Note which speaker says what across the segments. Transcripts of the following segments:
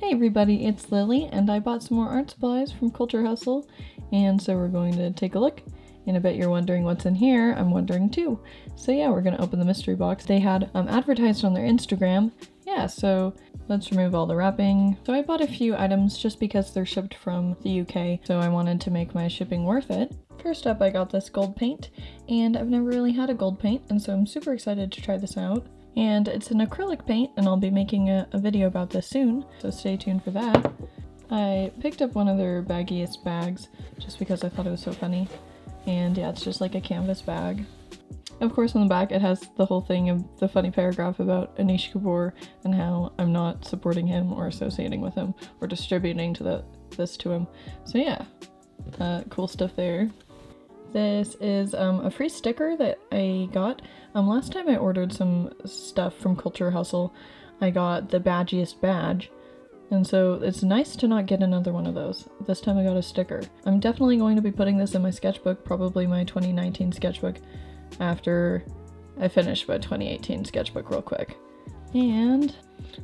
Speaker 1: Hey everybody, it's Lily, and I bought some more art supplies from Culture Hustle, and so we're going to take a look. And I bet you're wondering what's in here. I'm wondering too. So yeah, we're gonna open the mystery box. They had advertised on their Instagram. Yeah, so let's remove all the wrapping. So I bought a few items just because they're shipped from the UK, so I wanted to make my shipping worth it. First up, I got this gold paint, and I've never really had a gold paint, and so I'm super excited to try this out. And it's an acrylic paint, and I'll be making a video about this soon, so stay tuned for that. I picked up one of their baggiest bags just because I thought it was so funny. And yeah, it's just like a canvas bag. Of course, on the back it has the whole thing of the funny paragraph about Anish Kapoor and how I'm not supporting him or associating with him or distributing this to him. So yeah, cool stuff there. This is a free sticker that I got. Last time I ordered some stuff from Culture Hustle, I got the badgiest badge. And so it's nice to not get another one of those. This time I got a sticker. I'm definitely going to be putting this in my sketchbook, probably my 2019 sketchbook, after I finish my 2018 sketchbook real quick. And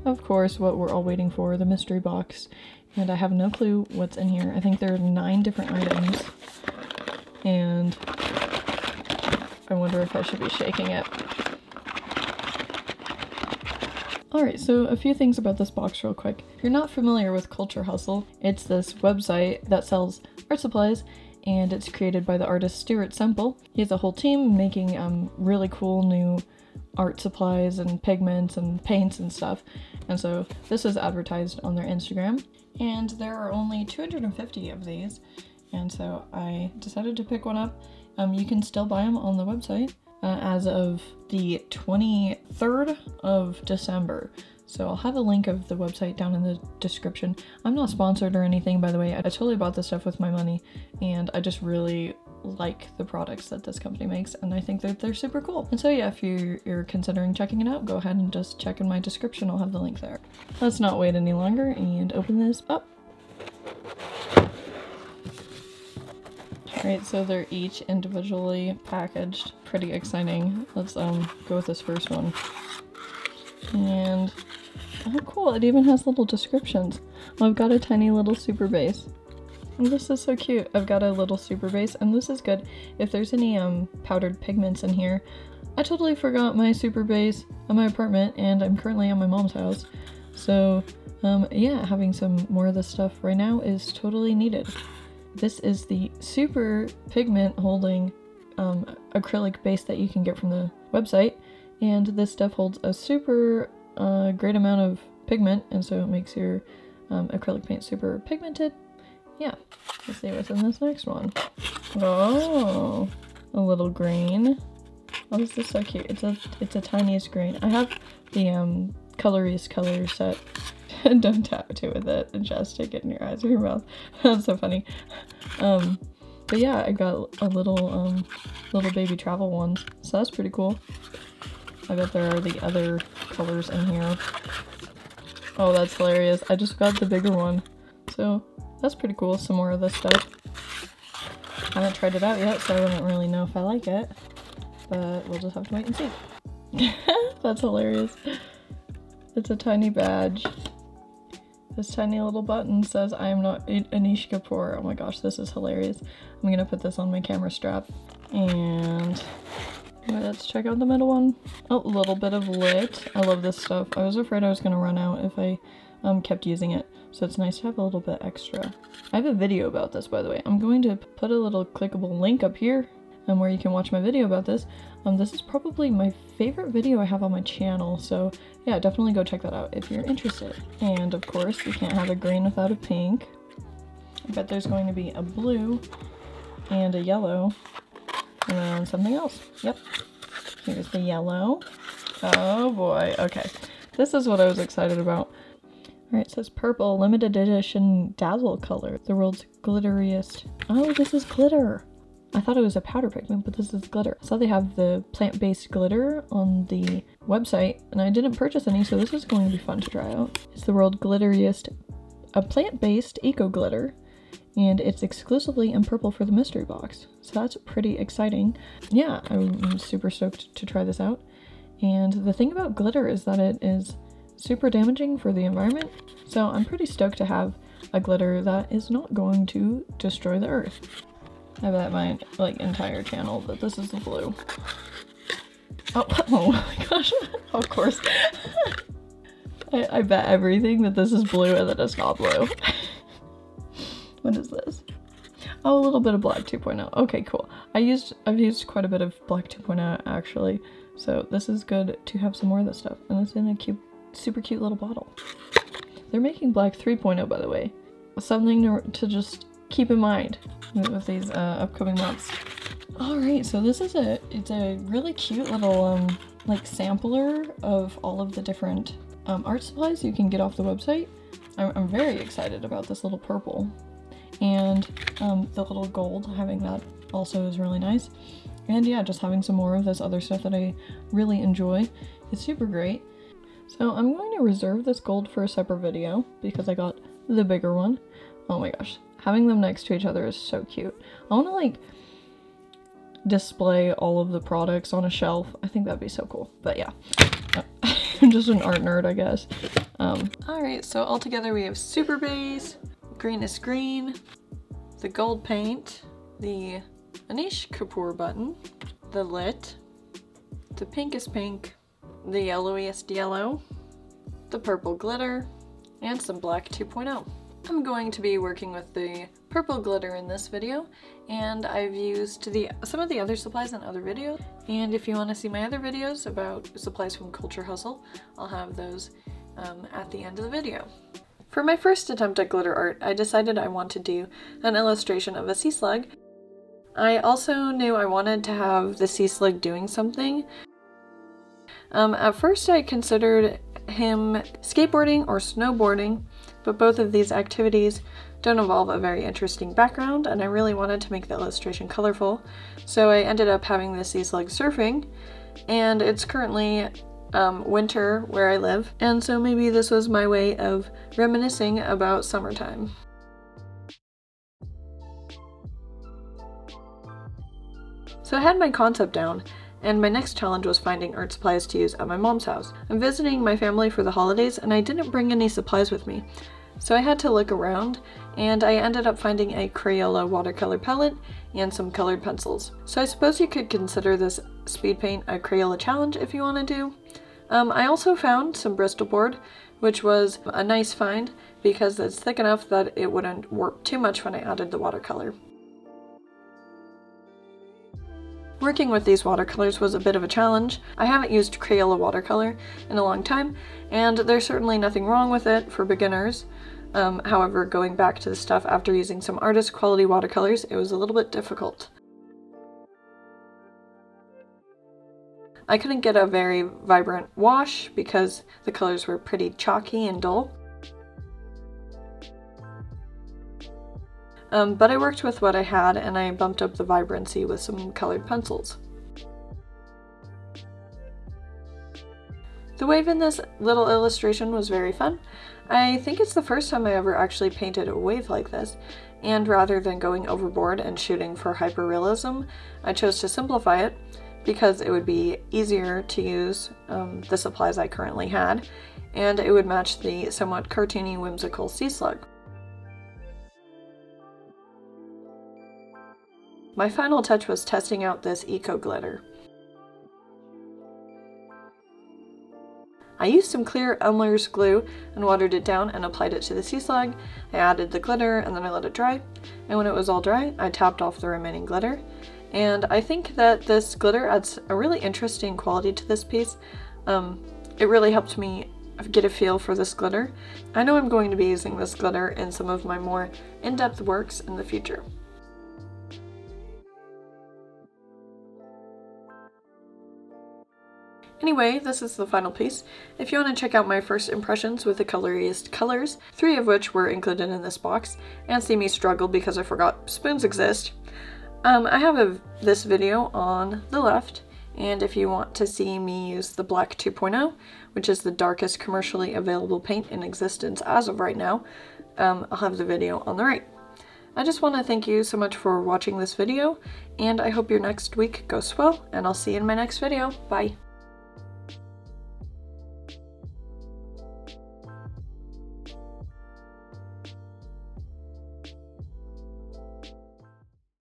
Speaker 1: of course, what we're all waiting for, the mystery box. And I have no clue what's in here. I think there are 9 different items. And I wonder if I should be shaking it. Alright, so a few things about this box real quick. If you're not familiar with Culture Hustle, it's this website that sells art supplies, and it's created by the artist Stuart Semple. He has a whole team making really cool new art supplies and pigments and paints and stuff. And so this is advertised on their Instagram, and there are only 250 of these. And so I decided to pick one up. You can still buy them on the website as of the 23rd of December. So I'll have a link of the website down in the description. I'm not sponsored or anything, by the way. I totally bought this stuff with my money, and I just really like the products that this company makes, and I think that they're super cool. And so yeah, if you're considering checking it out, go ahead and just check in my description. I'll have the link there. Let's not wait any longer and open this up. Alright, so they're each individually packaged. Pretty exciting. Let's go with this first one. And oh cool, it even has little descriptions. Well, I've got a tiny little super base. And this is so cute. I've got a little super base, and this is good. If there's any powdered pigments in here, I totally forgot my super base at my apartment, and I'm currently at my mom's house. So yeah, having some more of this stuff right now is totally needed. This is the super pigment holding acrylic base that you can get from the website, and this stuff holds a super great amount of pigment, and so it makes your acrylic paint super pigmented. Yeah, let's see what's in this next one. Oh, a little green. Oh, this is so cute. It's a tiniest green. I have the Coloriest color set. Don't tattoo with it and just stick it in your eyes or your mouth. That's so funny. But yeah, I got a little baby travel ones, so that's pretty cool. I bet there are the other colors in here. Oh, that's hilarious. I just got the bigger one, so that's pretty cool. Some more of this stuff. I haven't tried it out yet, so I wouldn't really know if I like it, but we'll just have to wait and see. That's hilarious. It's a tiny badge. This tiny little button says, "I am not Anish Kapoor." Oh my gosh, this is hilarious. I'm gonna put this on my camera strap. And let's check out the middle one. Oh, a little bit of lit. I love this stuff. I was afraid I was gonna run out if I kept using it. So it's nice to have a little bit extra. I have a video about this, by the way. I'm going to put a little clickable link up here where you can watch my video about this. This is probably my favorite video I have on my channel, so yeah, definitely go check that out if you're interested. And of course, you can't have a green without a pink. I bet there's going to be a blue and a yellow, and then something else. Yep, here's the yellow. Oh boy, okay. This is what I was excited about. Alright, it says purple, limited edition dazzle color, the world's glitteriest. Oh, this is glitter! I thought it was a powder pigment, but this is glitter. I saw they have the plant-based glitter on the website, and I didn't purchase any, so this is going to be fun to try out. It's the world's glitteriest, a plant-based eco glitter, and it's exclusively in purple for the mystery box. So that's pretty exciting. Yeah, I'm super stoked to try this out. And the thing about glitter is that it is super damaging for the environment. So I'm pretty stoked to have a glitter that is not going to destroy the earth. I bet my like entire channel that this is the blue. Oh my gosh, of course. I bet everything that this is blue and that it's not blue. What is this? Oh, a little bit of black 2.0. Okay, cool. I've used quite a bit of black 2.0 actually, so this is good to have some more of this stuff. And it's in a cute, super cute little bottle. They're making black 3.0, by the way. Something to just keep in mind with these upcoming months. All right, so this is it's a really cute little like sampler of all of the different art supplies you can get off the website. I'm very excited about this little purple, and the little gold, having that also is really nice. And yeah, just having some more of this other stuff that I really enjoy. It's super great. So I'm going to reserve this gold for a separate video because I got the bigger one. Oh my gosh, having them next to each other is so cute. I want to like display all of the products on a shelf. I think that'd be so cool. But yeah, I'm just an art nerd, I guess. Alright, so altogether we have Super Base, Greenest Green, the Gold Paint, the Anish Kapoor button, the Lit, the Pinkest Pink, the Yellowiest Yellow, the Purple Glitter, and some Black 2.0. I'm going to be working with the purple glitter in this video, and I've used some of the other supplies in other videos. And if you want to see my other videos about supplies from Culture Hustle, I'll have those at the end of the video. For my first attempt at glitter art, I decided I want to do an illustration of a sea slug. I also knew I wanted to have the sea slug doing something. At first I considered him skateboarding or snowboarding, but both of these activities don't involve a very interesting background, and I really wanted to make the illustration colorful, so I ended up having the sea slug surfing, and it's currently winter where I live, and so maybe this was my way of reminiscing about summertime. So I had my concept down, and my next challenge was finding art supplies to use at my mom's house. I'm visiting my family for the holidays, and I didn't bring any supplies with me, so I had to look around, and I ended up finding a Crayola watercolor palette and some colored pencils. So I suppose you could consider this speed paint a Crayola challenge if you want to do. I also found some Bristol board, which was a nice find because it's thick enough that it wouldn't warp too much when I added the watercolor. Working with these watercolors was a bit of a challenge. I haven't used Crayola watercolor in a long time, and there's certainly nothing wrong with it for beginners. However, going back to the stuff after using some artist quality watercolors, it was a little bit difficult. I couldn't get a very vibrant wash because the colors were pretty chalky and dull. But I worked with what I had, and I bumped up the vibrancy with some colored pencils. The wave in this little illustration was very fun. I think it's the first time I ever actually painted a wave like this, and rather than going overboard and shooting for hyperrealism, I chose to simplify it because it would be easier to use the supplies I currently had, and it would match the somewhat cartoony, whimsical sea slug. My final touch was testing out this eco glitter. I used some clear Elmer's glue and watered it down and applied it to the sea slug. I added the glitter and then I let it dry, and when it was all dry, I tapped off the remaining glitter. And I think that this glitter adds a really interesting quality to this piece. It really helped me get a feel for this glitter. I know I'm going to be using this glitter in some of my more in-depth works in the future. Anyway, this is the final piece. If you want to check out my first impressions with the coloriest colors, 3 of which were included in this box, and see me struggle because I forgot spoons exist, I have this video on the left, and if you want to see me use the Black 2.0, which is the darkest commercially available paint in existence as of right now, I'll have the video on the right. I just want to thank you so much for watching this video, and I hope your next week goes well, and I'll see you in my next video. Bye!